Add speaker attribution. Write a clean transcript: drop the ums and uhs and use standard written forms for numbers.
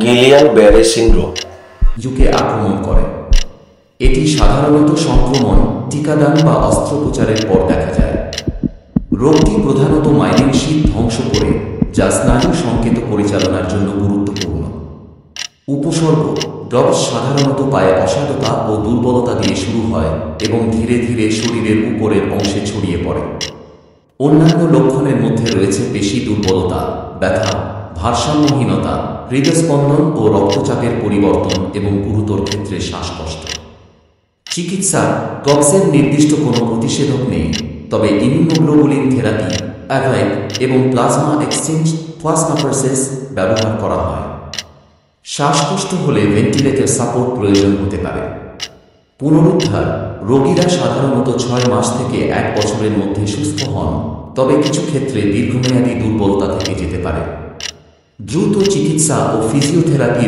Speaker 1: গিলিয়ান-ব্যারে syndrome
Speaker 2: যুগে আক্রমণ করে। এটি সাধারণত সংক্রমণ, টিকাদান বা অস্ত্রোপচারের পর দেখা যায়। রোগটি প্রধানত মাইলিন শীথ ধ্বংস করে, যা স্নায়ু সংকেত পরিচালনার জন্য গুরুত্বপূর্ণ। উপসর্গ: ডবস সাধারণত পায়ে অসাড়তা ও দুর্বলতা দিয়ে শুরু হয় এবং ধীরে ধীরে শরীরের উপরের অংশে ছড়িয়ে পড়ে। অন্যান্য লক্ষণের মধ্যে রয়েছে পেশি দুর্বলতা, ব্যথা, ভারসাম্যহীনতা, হৃদস্পন্দন ও রক্তচাপের পরিবর্তন এবং গুরুতর ক্ষেত্রে শ্বাসকষ্ট। চিকিৎসা: ডবসের নির্দিষ্ট কোনো প্রতিষেধক নেই, তবে ইমিউনোগ্লোবুলিন থেরাপি, অ্যাভাইড এবং প্লাজমা এক্সচেঞ্জ প্লাজমাফারেসিস ব্যবহার করা হয়। শ্বাসকষ্ট হলে ভেন্টিলেটর সাপোর্ট প্রয়োজন হতে পারে। পুনরুদ্ধার: রোগীরা সাধারণত 6 মাস থেকে 1 বছরের মধ্যে সুস্থ হন, তবে কিছু ক্ষেত্রে দীর্ঘমেয়াদী দুর্বলতা থেকে যেতে পারে। দ্রুত চিকিৎসা ও ফিজিওথেরাপি